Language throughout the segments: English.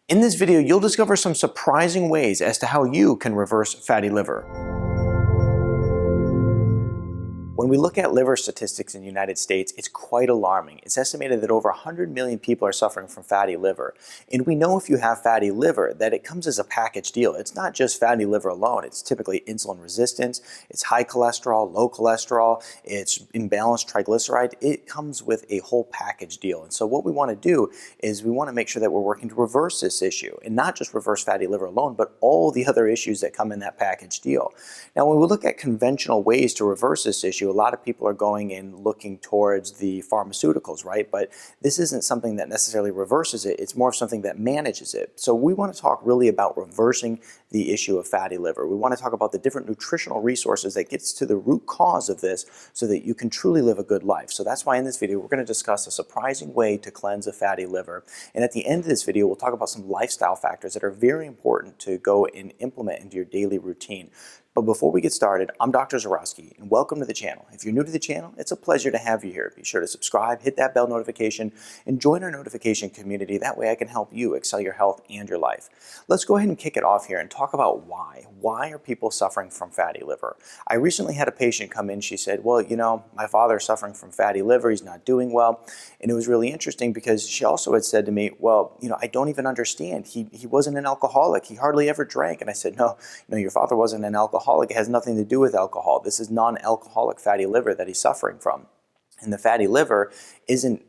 In this video, you'll discover some surprising ways as to how you can reverse fatty liver. When we look at liver statistics in the United States, it's quite alarming. It's estimated that over 100 million people are suffering from fatty liver. And we know if you have fatty liver that it comes as a package deal. It's not just fatty liver alone. It's typically insulin resistance, it's high cholesterol, low cholesterol, it's imbalanced triglyceride. It comes with a whole package deal. And so what we want to do is we want to make sure that we're working to reverse this issue, and not just reverse fatty liver alone, but all the other issues that come in that package deal. Now, when we look at conventional ways to reverse this issue, a lot of people are going and looking towards the pharmaceuticals, right? But this isn't something that necessarily reverses it. It's more of something that manages it. So we want to talk really about reversing the issue of fatty liver. We want to talk about the different nutritional resources that gets to the root cause of this so that you can truly live a good life. So that's why in this video, we're going to discuss a surprising way to cleanse a fatty liver. And at the end of this video, we'll talk about some lifestyle factors that are very important to go and implement into your daily routine. But before we get started, I'm Dr. Zyrowski, and welcome to the channel. If you're new to the channel, it's a pleasure to have you here. Be sure to subscribe, hit that bell notification, and join our notification community. That way I can help you excel your health and your life. Let's go ahead and kick it off here and talk about why. Why are people suffering from fatty liver? I recently had a patient come in. She said, well, you know, my father's suffering from fatty liver. He's not doing well. And it was really interesting because she also had said to me, well, you know, I don't even understand. He wasn't an alcoholic. He hardly ever drank. And I said, no, your father wasn't an alcoholic. It has nothing to do with alcohol. This is non-alcoholic fatty liver that he's suffering from. And the fatty liver isn't,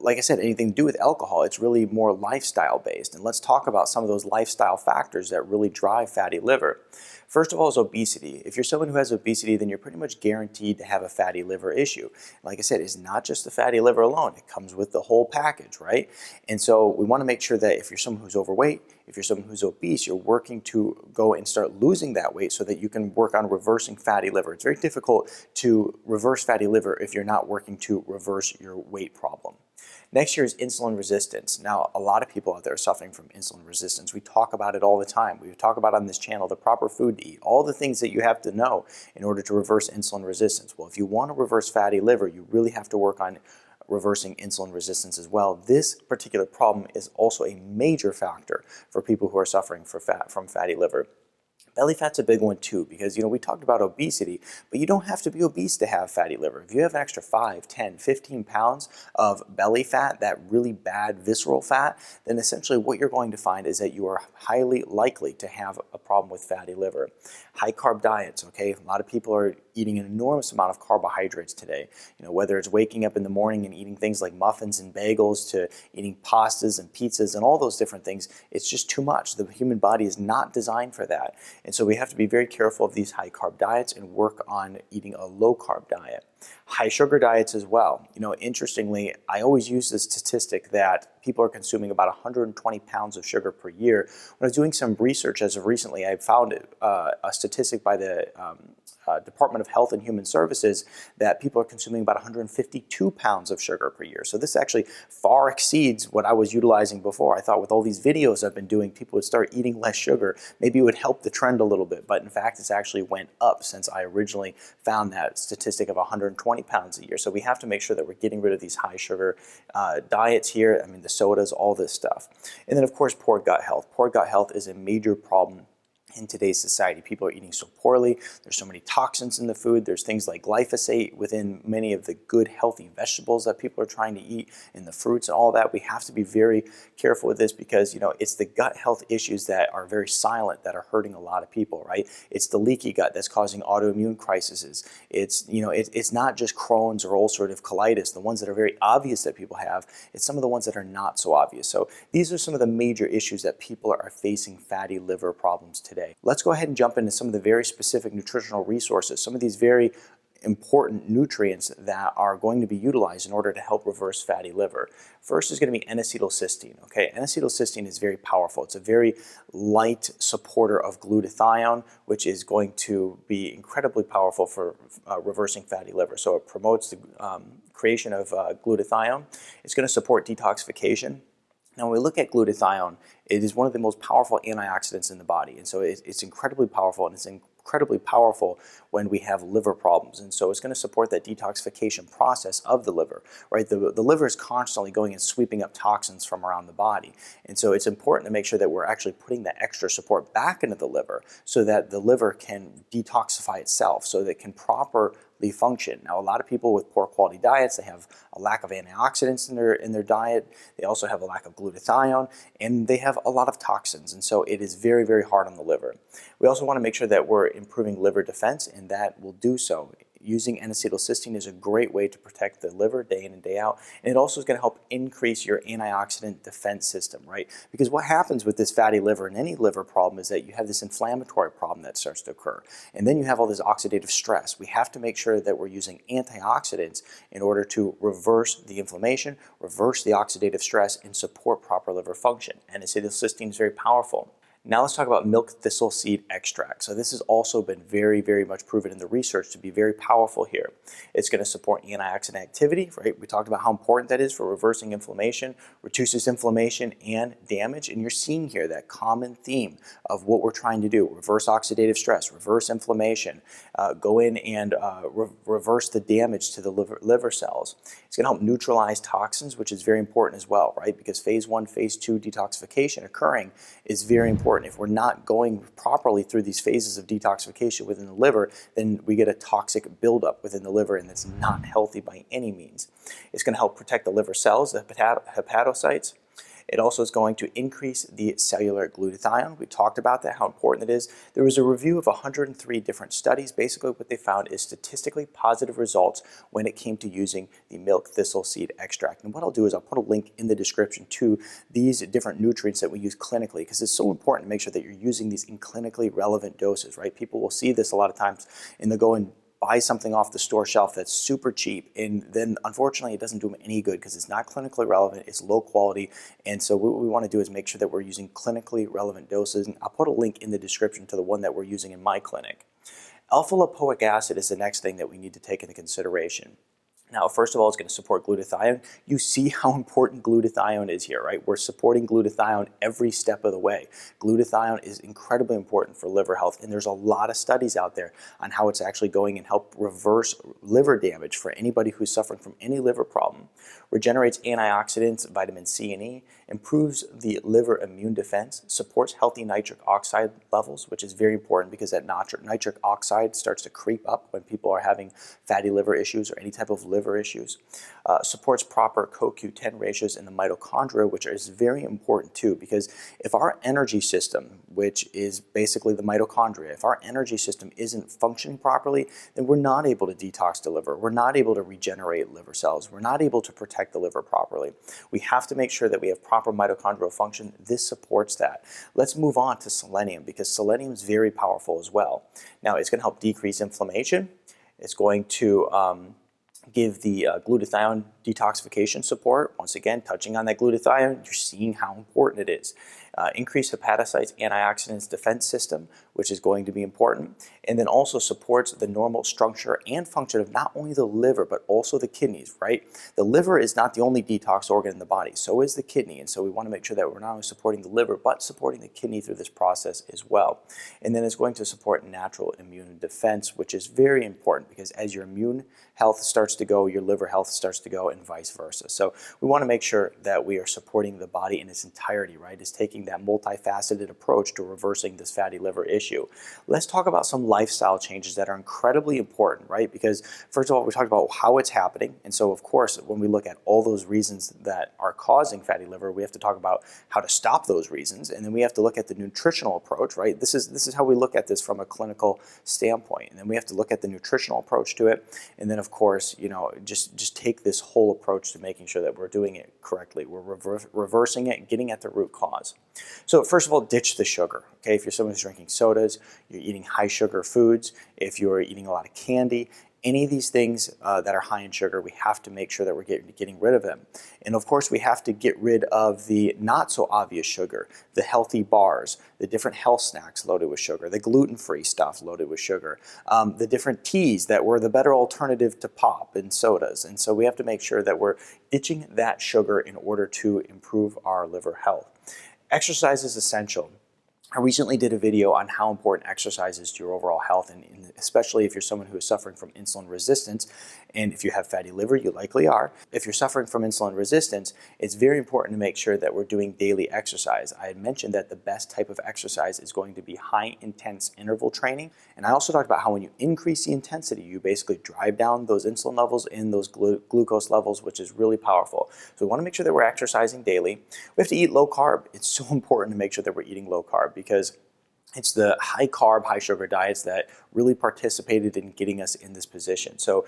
like I said, anything to do with alcohol. It's really more lifestyle based. And let's talk about some of those lifestyle factors that really drive fatty liver. First of all is obesity. If you're someone who has obesity, then you're pretty much guaranteed to have a fatty liver issue. Like I said, it's not just the fatty liver alone. It comes with the whole package, right? And so we want to make sure that if you're someone who's overweight, if you're someone who's obese, you're working to go and start losing that weight so that you can work on reversing fatty liver. It's very difficult to reverse fatty liver if you're not working to reverse your weight problem. Next here is insulin resistance. Now, a lot of people out there are suffering from insulin resistance. We talk about it all the time. We talk about on this channel the proper food to eat, all the things that you have to know in order to reverse insulin resistance. Well, if you want to reverse fatty liver, you really have to work on reversing insulin resistance as well. This particular problem is also a major factor for people who are suffering from fatty liver. Belly fat's a big one too, because we talked about obesity, but you don't have to be obese to have fatty liver. If you have an extra 5, 10, 15 pounds of belly fat, that really bad visceral fat, then essentially what you're going to find is that you are highly likely to have a problem with fatty liver. High carb diets, okay? A lot of people are eating an enormous amount of carbohydrates today. Whether it's waking up in the morning and eating things like muffins and bagels to eating pastas and pizzas and all those different things, it's just too much. The human body is not designed for that. And so we have to be very careful of these high carb diets and work on eating a low carb diet. High sugar diets as well. Interestingly, I always use the statistic that people are consuming about 120 pounds of sugar per year. When I was doing some research as of recently, I found a statistic by the Department of Health and Human Services that people are consuming about 152 pounds of sugar per year. So this actually far exceeds what I was utilizing before. I thought with all these videos I've been doing, people would start eating less sugar. Maybe it would help the trend a little bit, but in fact it's actually went up since I originally found that statistic of 120 pounds a year. So we have to make sure that we're getting rid of these high sugar diets here. I mean, the sodas, all this stuff. And then of course, poor gut health. Poor gut health is a major problem in today's society. People are eating so poorly. There's so many toxins in the food. There's things like glyphosate within many of the good, healthy vegetables that people are trying to eat, in the fruits and all that. We have to be very careful with this because, it's the gut health issues that are very silent that are hurting a lot of people, right? It's the leaky gut that's causing autoimmune crises. It's not just Crohn's or ulcerative colitis, the ones that are very obvious that people have. It's some of the ones that are not so obvious. So these are some of the major issues that people are facing fatty liver problems today. Let's go ahead and jump into some of the very specific nutritional resources, some of these very important nutrients that are going to be utilized in order to help reverse fatty liver. First is going to be N-acetylcysteine. Okay, N-acetylcysteine is very powerful. It's a very light supporter of glutathione, which is going to be incredibly powerful for reversing fatty liver. So it promotes the creation of glutathione. It's going to support detoxification. Now, when we look at glutathione, it is one of the most powerful antioxidants in the body, and so it's incredibly powerful and it's incredibly powerful when we have liver problems. And so it's going to support that detoxification process of the liver, right? The liver is constantly going and sweeping up toxins from around the body. And so it's important to make sure that we're actually putting that extra support back into the liver so that the liver can detoxify itself, so that it can properly function. Now, a lot of people with poor quality diets, they have a lack of antioxidants in their diet. They also have a lack of glutathione, and they have a lot of toxins. And so it is very, very hard on the liver. We also want to make sure that we're improving liver defense, and that will do so. Using N-acetylcysteine is a great way to protect the liver day in and day out, and it also is going to help increase your antioxidant defense system, right? Because what happens with this fatty liver and any liver problem is that you have this inflammatory problem that starts to occur, and then you have all this oxidative stress. We have to make sure that we're using antioxidants in order to reverse the inflammation, reverse the oxidative stress, and support proper liver function. N-acetylcysteine is very powerful. Now let's talk about milk thistle seed extract. So this has also been very, very much proven in the research to be very powerful here. It's going to support antioxidant activity, right? We talked about how important that is for reversing inflammation, reduces inflammation and damage, and you're seeing here that common theme of what we're trying to do: reverse oxidative stress, reverse inflammation, go in and reverse the damage to the liver cells. It's going to help neutralize toxins, which is very important as well, right? Because phase 1, phase 2 detoxification occurring is very important. If we're not going properly through these phases of detoxification within the liver, then we get a toxic buildup within the liver, and that's not healthy by any means. It's going to help protect the liver cells, the hepatocytes. It also is going to increase the cellular glutathione. We talked about that, how important it is. There was a review of 103 different studies. Basically, what they found is statistically positive results when it came to using the milk thistle seed extract. And what I'll do is I'll put a link in the description to these different nutrients that we use clinically, because it's so important to make sure that you're using these in clinically relevant doses, right? People will see this a lot of times and they'll go and buy something off the store shelf that's super cheap, and then unfortunately it doesn't do them any good because it's not clinically relevant, it's low quality. And so what we want to do is make sure that we're using clinically relevant doses, and I'll put a link in the description to the one that we're using in my clinic. Alpha lipoic acid is the next thing that we need to take into consideration. Now, first of all, it's going to support glutathione. You see how important glutathione is here, right? We're supporting glutathione every step of the way. Glutathione is incredibly important for liver health, and there's a lot of studies out there on how it's actually going and help reverse liver damage for anybody who's suffering from any liver problem. Regenerates antioxidants, vitamin C and E, improves the liver immune defense, supports healthy nitric oxide levels, which is very important because that nitric oxide starts to creep up when people are having fatty liver issues or any type of liver issues. Supports proper CoQ10 ratios in the mitochondria, which is very important too, because if our energy system, which is basically the mitochondria, if our energy system isn't functioning properly, then we're not able to detox the liver. We're not able to regenerate liver cells. We're not able to protect the liver properly. We have to make sure that we have proper mitochondrial function. This supports that. Let's move on to selenium, because selenium is very powerful as well. Now, it's going to help decrease inflammation. It's going to give the glutathione detoxification support. Once again, touching on that glutathione, you're seeing how important it is. Increase hepatocytes antioxidants defense system, which is going to be important, and then also supports the normal structure and function of not only the liver, but also the kidneys, right? The liver is not the only detox organ in the body, so is the kidney, and so we want to make sure that we're not only supporting the liver, but supporting the kidney through this process as well. And then it's going to support natural immune defense, which is very important, because as your immune health starts to go, your liver health starts to go, and vice versa. So we want to make sure that we are supporting the body in its entirety, right? It's taking that multifaceted approach to reversing this fatty liver issue. Let's talk about some lifestyle changes that are incredibly important, right? Because first of all, we talked about how it's happening. And so of course, when we look at all those reasons that are causing fatty liver, we have to talk about how to stop those reasons. And then we have to look at the nutritional approach, right? This is how we look at this from a clinical standpoint. And then we have to look at the nutritional approach to it. And then of course, you know, just take this whole approach to making sure that we're doing it correctly. We're reversing it, getting at the root cause. So first of all, ditch the sugar. Okay, if you're someone who's drinking sodas, you're eating high sugar foods, if you're eating a lot of candy, any of these things that are high in sugar, we have to make sure that we're getting rid of them. And of course, we have to get rid of the not so obvious sugar, the healthy bars, the different health snacks loaded with sugar, the gluten-free stuff loaded with sugar, the different teas that were the better alternative to pop and sodas. And so we have to make sure that we're ditching that sugar in order to improve our liver health. Exercise is essential. I recently did a video on how important exercise is to your overall health, and especially if you're someone who is suffering from insulin resistance. And if you have fatty liver, you likely are. If you're suffering from insulin resistance, it's very important to make sure that we're doing daily exercise. I had mentioned that the best type of exercise is going to be high intense interval training. And I also talked about how when you increase the intensity, you basically drive down those insulin levels and those glucose levels, which is really powerful. So we want to make sure that we're exercising daily. We have to eat low carb. It's so important to make sure that we're eating low carb, because it's the high carb, high sugar diets that really participated in getting us in this position. So,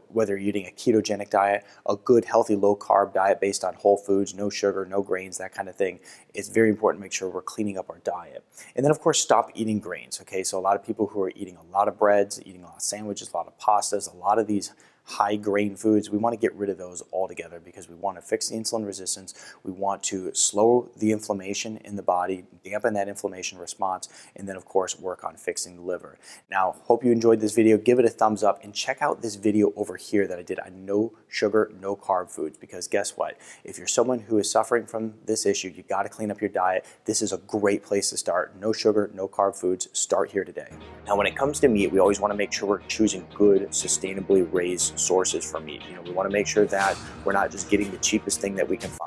whether you're eating a ketogenic diet, a good, healthy, low carb diet based on whole foods, no sugar, no grains, that kind of thing, it's very important to make sure we're cleaning up our diet. And then, of course, stop eating grains, okay? So a lot of people who are eating a lot of breads, eating a lot of sandwiches, a lot of pastas, a lot of these high grain foods, we want to get rid of those altogether, because we want to fix the insulin resistance. We want to slow the inflammation in the body, dampen that inflammation response, and then of course work on fixing the liver. Now, hope you enjoyed this video. Give it a thumbs up and check out this video over here that I did on no sugar, no carb foods, because guess what? If you're someone who is suffering from this issue, you got to clean up your diet. This is a great place to start. No sugar, no carb foods. Start here today. Now, when it comes to meat, we always want to make sure we're choosing good, sustainably raised sources for meat. We want to make sure that we're not just getting the cheapest thing that we can find.